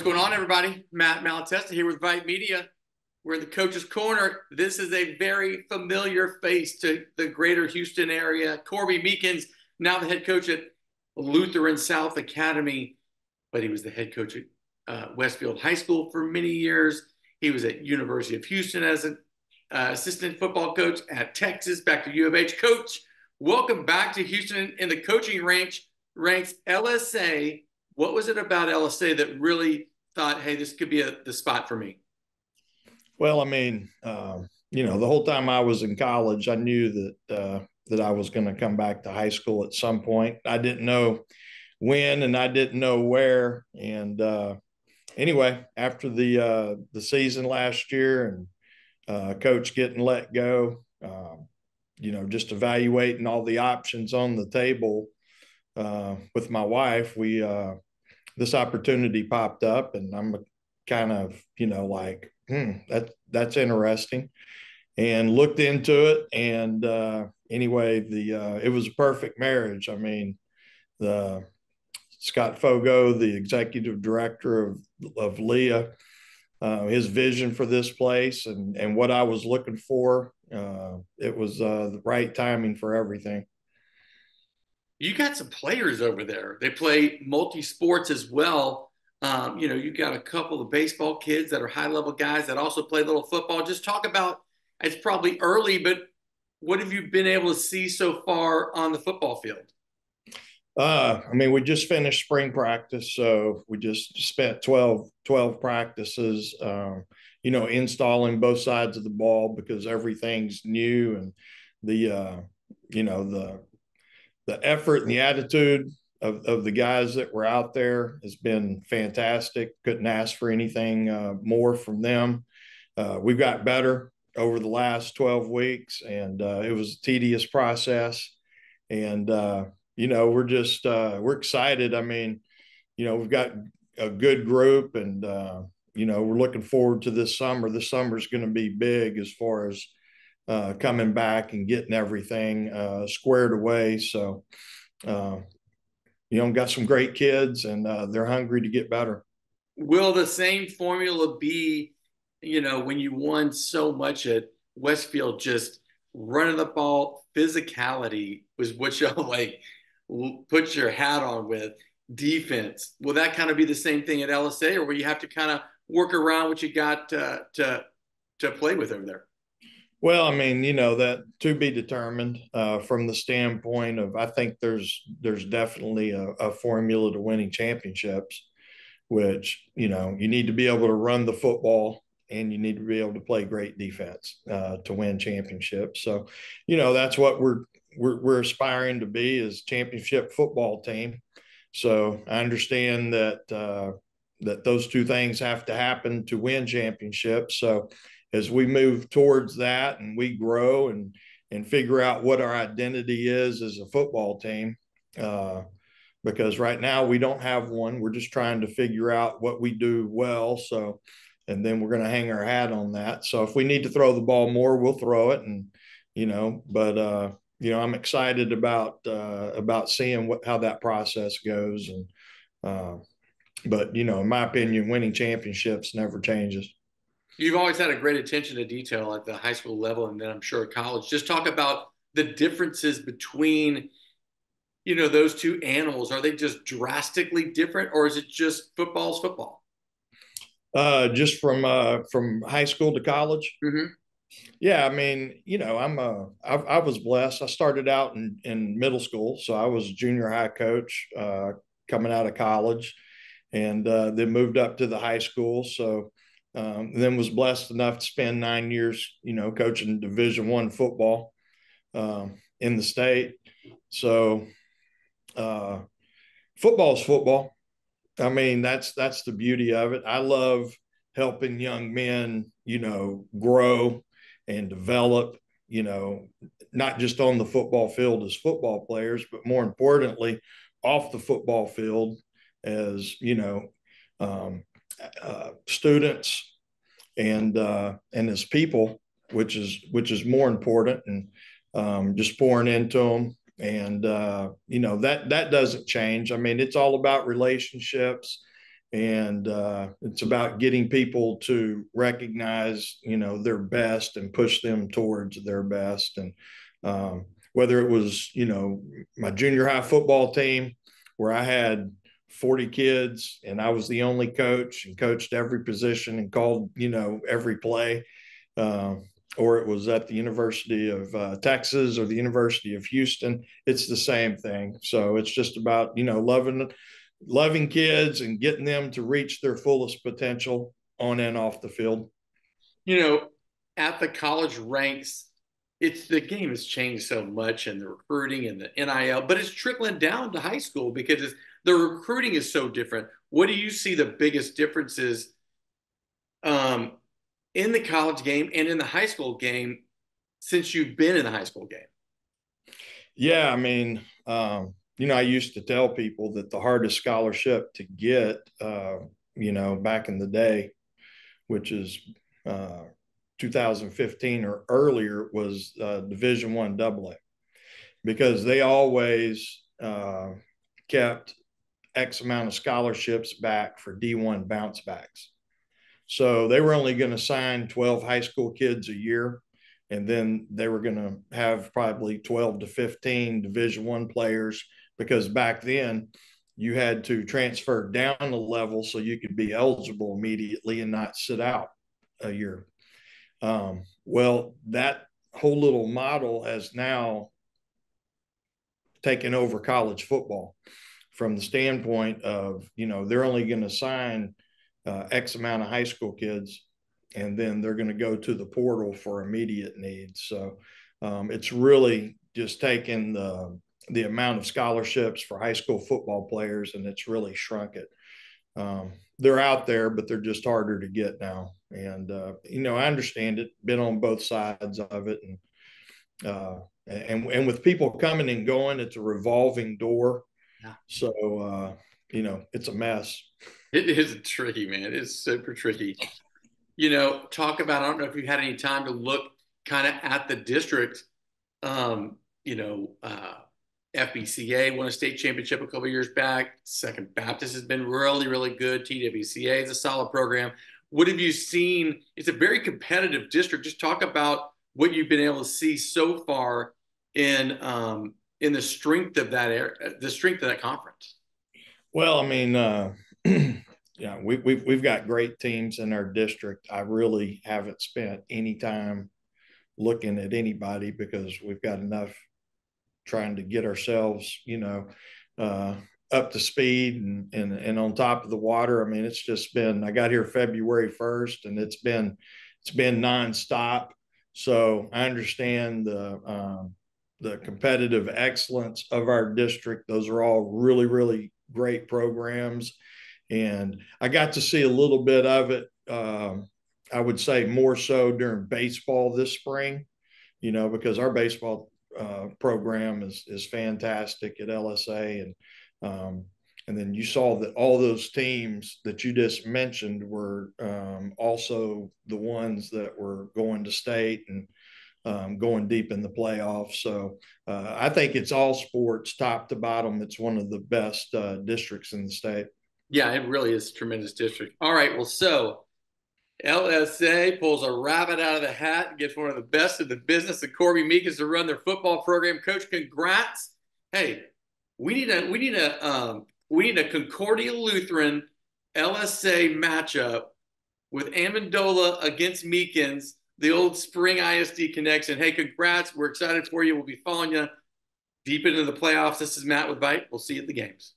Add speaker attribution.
Speaker 1: What's going on, everybody? Matt Malatesta here with VYPE Media. We're in the Coach's Corner. This is a very familiar face to the greater Houston area. Corby Meekins, now the head coach at Lutheran South Academy, but he was the head coach at Westfield High School for many years. He was at University of Houston as an assistant football coach at Texas, back to U of H. Coach, welcome back to Houston in the coaching ranks LSA. What was it about LSA that really thought, hey, this could be the spot for me?
Speaker 2: Well, I mean, the whole time I was in college, I knew that I was going to come back to high school at some point. I didn't know when, and I didn't know where. And anyway, after the season last year and coach getting let go, just evaluating all the options on the table with my wife, this opportunity popped up, and I'm kind of, that's interesting, and looked into it. And anyway, it was a perfect marriage. I mean, the Scott Fogo, the executive director of Leah, his vision for this place and what I was looking for, it was the right timing for everything.
Speaker 1: You got some players over there. They play multi-sports as well. You got a couple of baseball kids that are high-level guys that also play a little football. Just talk about, it's probably early, but what have you been able to see so far on the football field?
Speaker 2: We just finished spring practice, so we just spent 12 practices, installing both sides of the ball because everything's new, and the effort and the attitude of the guys that were out there has been fantastic. Couldn't ask for anything more from them. We've got better over the last 12 weeks, and it was a tedious process. And, we're excited. I mean, we've got a good group, and, we're looking forward to this summer. This summer is going to be big as far as coming back and getting everything squared away. So, got some great kids, and they're hungry to get better.
Speaker 1: Will the same formula be, when you won so much at Westfield, just running the ball, physicality was what y'all put your hat on with, defense? Will that kind of be the same thing at LSA, or will you have to kind of work around what you got to play with over there?
Speaker 2: Well, that to be determined from the standpoint of, I think there's definitely a formula to winning championships, which, you need to be able to run the football, and you need to be able to play great defense to win championships. So, that's what we're aspiring to be, as championship football team. So I understand that those two things have to happen to win championships. So as we move towards that and we grow and figure out what our identity is as a football team, because right now we don't have one. We're just trying to figure out what we do well. So, and then we're going to hang our hat on that. So if we need to throw the ball more, we'll throw it. And, I'm excited about seeing how that process goes. And, but, in my opinion, winning championships never changes.
Speaker 1: You've always had a great attention to detail at the high school level, and then I'm sure at college. Just talk about the differences between, those two animals. Are they just drastically different, or is it just football's football?
Speaker 2: Just from high school to college.
Speaker 1: Mm-hmm.
Speaker 2: Yeah, I was blessed. I started out in middle school, so I was a junior high coach coming out of college, and then moved up to the high school. So then was blessed enough to spend 9 years, coaching Division I football in the state. So football is football. That's the beauty of it. I love helping young men, grow and develop, not just on the football field as football players, but more importantly, off the football field as, students and as people, which is more important, and just pouring into them. And that doesn't change. It's all about relationships And it's about getting people to recognize, their best and push them towards their best. And whether it was, my junior high football team where I had 40 kids and I was the only coach and coached every position and called, every play. Or it was at the University of Texas or the University of Houston, it's the same thing. So it's just about, loving kids and getting them to reach their fullest potential on and off the field.
Speaker 1: At the college ranks, the game has changed so much, and the recruiting and the NIL, but it's trickling down to high school because the recruiting is so different. What do you see the biggest differences in the college game and in the high school game since you've been in the high school game?
Speaker 2: Yeah, I mean, I used to tell people that the hardest scholarship to get, back in the day, which is 2015 or earlier, was Division I AA, because they always kept X amount of scholarships back for D1 bounce backs. So they were only going to sign 12 high school kids a year. And then they were going to have probably 12 to 15 Division I players, because back then you had to transfer down a level so you could be eligible immediately and not sit out a year. Well, that whole little model has now taken over college football from the standpoint of, they're only going to sign X amount of high school kids, and then they're going to go to the portal for immediate needs. So it's really just taken the amount of scholarships for high school football players, and it's really shrunk it. They're out there, but they're just harder to get now. And, I understand it, been on both sides of it. And with people coming and going, it's a revolving door.
Speaker 1: Yeah.
Speaker 2: So, it's a mess.
Speaker 1: It is tricky, man. It's super tricky. Talk about, I don't know if you had any time to look kind of at the district. FBCA won a state championship a couple of years back. Second Baptist has been really, really good. TWCA is a solid program. What have you seen? It's a very competitive district. Just talk about what you've been able to see so far in the strength of that area, the strength of that conference.
Speaker 2: Well, I mean, yeah, we've got great teams in our district. I really haven't spent any time looking at anybody because we've got enough trying to get ourselves, up to speed and on top of the water. I mean, it's just been, I got here February 1st and it's been nonstop. So I understand the competitive excellence of our district. Those are all really, really great programs. And I got to see a little bit of it. I would say more so during baseball this spring, because our baseball program is fantastic at LSA. And then you saw that all those teams that you just mentioned were also the ones that were going to state and going deep in the playoffs. So I think it's all sports, top to bottom. It's one of the best districts in the state.
Speaker 1: Yeah, it really is a tremendous district. All right, well, so LSA pulls a rabbit out of the hat and gets one of the best in the business, the Corby Meekins, to run their football program. Coach, congrats. Hey, we need a Concordia Lutheran LSA matchup with Amendola against Meekins, the old Spring ISD connection. Hey, congrats. We're excited for you. We'll be following you deep into the playoffs. This is Matt with VYPE. We'll see you at the games.